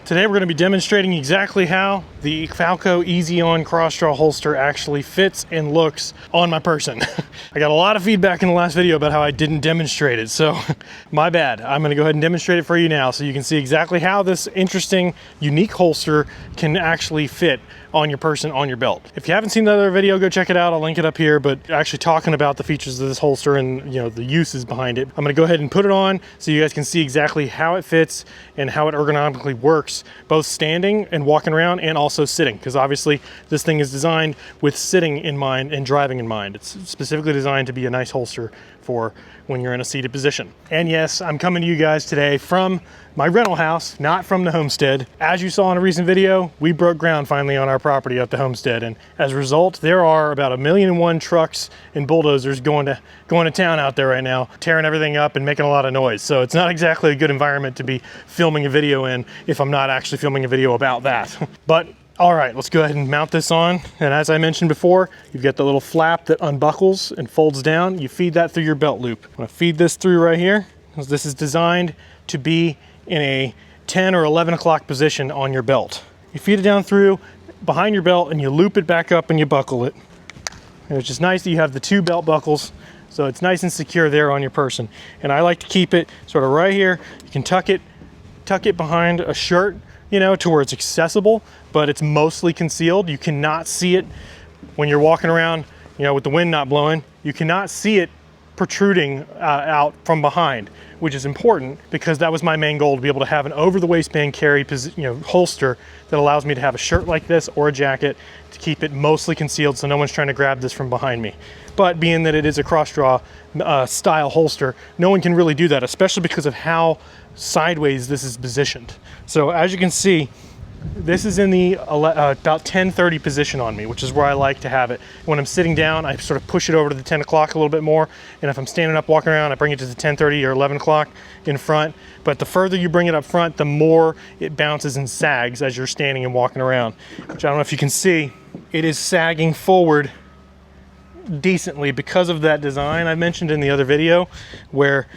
Today we're going to be demonstrating exactly how the Falco Easy On Crossdraw holster actually fits and looks on my person. I got a lot of feedback in the last video about how I didn't demonstrate it, so my bad. I'm going to go ahead and demonstrate it for you now so you can see exactly how this interesting, unique holster can actually fit on your person, on your belt. If you haven't seen the other video, go check it out. I'll link it up here, but actually talking about the features of this holster and the uses behind it, I'm going to go ahead and put it on so you guys can see exactly how it fits and how it ergonomically works, both standing and walking around and also sitting, because obviously this thing is designed with sitting in mind and driving in mind. It's specifically designed to be a nice holster for when you're in a seated position. And yes, I'm coming to you guys today from my rental house, not from the Homestead. As you saw in a recent video, we broke ground finally on our property at the Homestead, and as a result, there are about 1,000,001 trucks and bulldozers going to town out there right now, tearing everything up and making a lot of noise. So it's not exactly a good environment to be filming a video in if I'm not actually filming a video about that. But all right, let's go ahead and mount this on. And as I mentioned before, you've got the little flap that unbuckles and folds down. You feed that through your belt loop. I'm gonna feed this through right here, because this is designed to be in a 10 or 11 o'clock position on your belt. You feed it down through behind your belt and you loop it back up and you buckle it. And it's just nice that you have the two belt buckles, so it's nice and secure there on your person. And I like to keep it sort of right here. You can tuck it behind a shirt, to where it's accessible, but it's mostly concealed. You cannot see it when you're walking around, with the wind not blowing. You cannot see it protruding out from behind, which is important because that was my main goal, to be able to have an over the waistband carry holster that allows me to have a shirt like this or a jacket to keep it mostly concealed so no one's trying to grab this from behind me. But being that it is a Crossdraw style holster, no one can really do that, especially because of how sideways this is positioned. So as you can see, this is in the about 10:30 position on me, which is where I like to have it. When I'm sitting down, I sort of push it over to the 10 o'clock a little bit more. And if I'm standing up walking around, I bring it to the 10:30 or 11 o'clock in front. But the further you bring it up front, the more it bounces and sags as you're standing and walking around, which I don't know if you can see. It is sagging forward decently because of that design I mentioned in the other video, where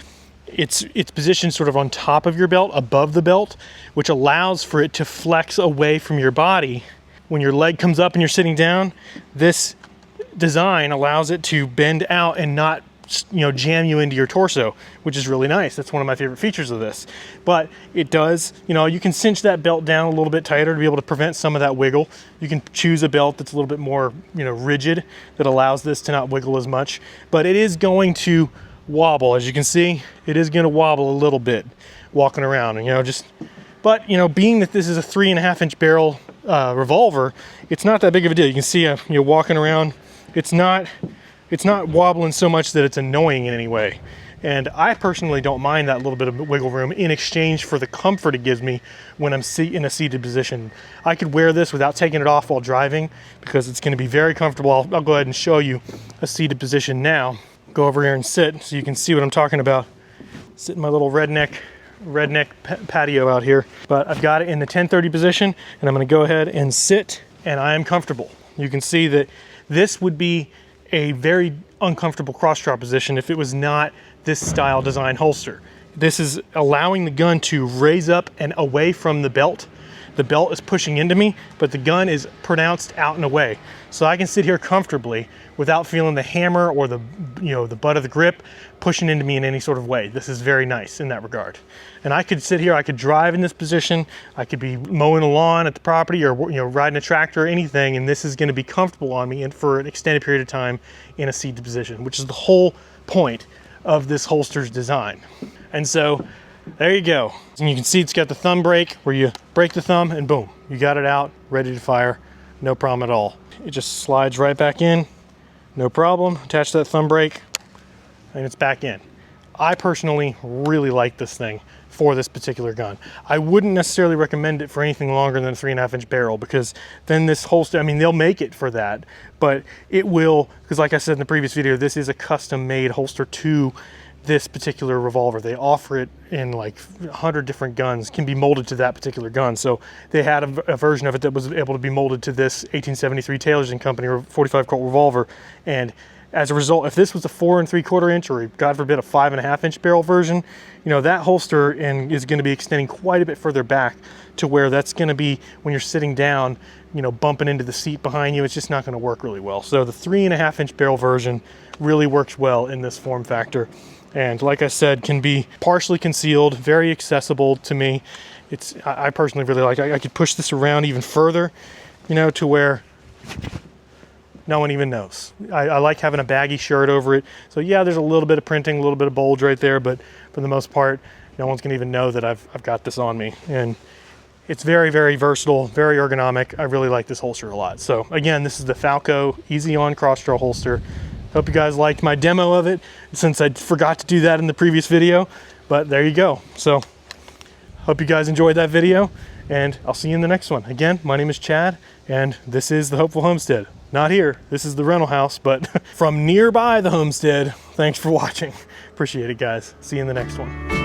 it's positioned sort of on top of your belt, above the belt, which allows for it to flex away from your body. When your leg comes up and you're sitting down, this design allows it to bend out and not jam you into your torso, which is really nice. That's one of my favorite features of this. But it does, you can cinch that belt down a little bit tighter to be able to prevent some of that wiggle. You can choose a belt that's a little bit more rigid, that allows this to not wiggle as much. But it is going to wobble. As you can see, it is going to wobble a little bit walking around, and but being that this is a 3.5-inch barrel revolver, it's not that big of a deal. You can see you're walking around, it's not wobbling so much that it's annoying in any way. And I personally don't mind that little bit of wiggle room in exchange for the comfort it gives me when I'm in a seated position. I could wear this without taking it off while driving because it's going to be very comfortable. I'll go ahead and show you a seated position now. Go over here and sit so you can see what I'm talking about. Sit in my little redneck patio out here. But I've got it in the 10:30 position, and I'm going to go ahead and sit, and I am comfortable. You can see that this would be a very uncomfortable cross-draw position if it was not this style design holster. This is allowing the gun to raise up and away from the belt. The belt is pushing into me, but the gun is pronounced out and away. So I can sit here comfortably without feeling the hammer or the butt of the grip pushing into me in any sort of way. This is very nice in that regard. And I could sit here, I could drive in this position, I could be mowing a lawn at the property or riding a tractor or anything, and this is going to be comfortable on me and for an extended period of time in a seated position, which is the whole point of this holster's design. And so there you go. And you can see it's got the thumb brake where you break the thumb and boom, you got it out, ready to fire, no problem at all. It just slides right back in, no problem. Attach that thumb brake and it's back in. I personally really like this thing for this particular gun. I wouldn't necessarily recommend it for anything longer than a 3.5-inch barrel, because then this holster, they'll make it for that, but it will, because like I said in the previous video, this is a custom made holster to this particular revolver. They offer it in like 100 different guns, can be molded to that particular gun. So they had a version of it that was able to be molded to this 1873 Taylors & Company or 45 Colt revolver, and as a result, if this was a 4 3/4 inch or God forbid a 5.5 inch barrel version, you know, that holster is going to be extending quite a bit further back to where that's going to be, when you're sitting down, you know, bumping into the seat behind you, it's just not going to work really well. So the 3.5 inch barrel version really works well in this form factor. And like I said, can be partially concealed, very accessible to me. I personally really like, I could push this around even further, you know, to where no one even knows. I like having a baggy shirt over it. So yeah, there's a little bit of printing, a little bit of bulge right there, but for the most part, no one's gonna even know that I've got this on me. And it's very, very versatile, very ergonomic. I really like this holster a lot. So again, this is the Falco Easy On Crossdraw holster. Hope you guys liked my demo of it, since I forgot to do that in the previous video, but there you go. So hope you guys enjoyed that video, and I'll see you in the next one. Again, my name is Chad, and this is the Hopeful Homestead. Not here, this is the rental house, but from nearby the homestead. Thanks for watching. Appreciate it, guys. See you in the next one.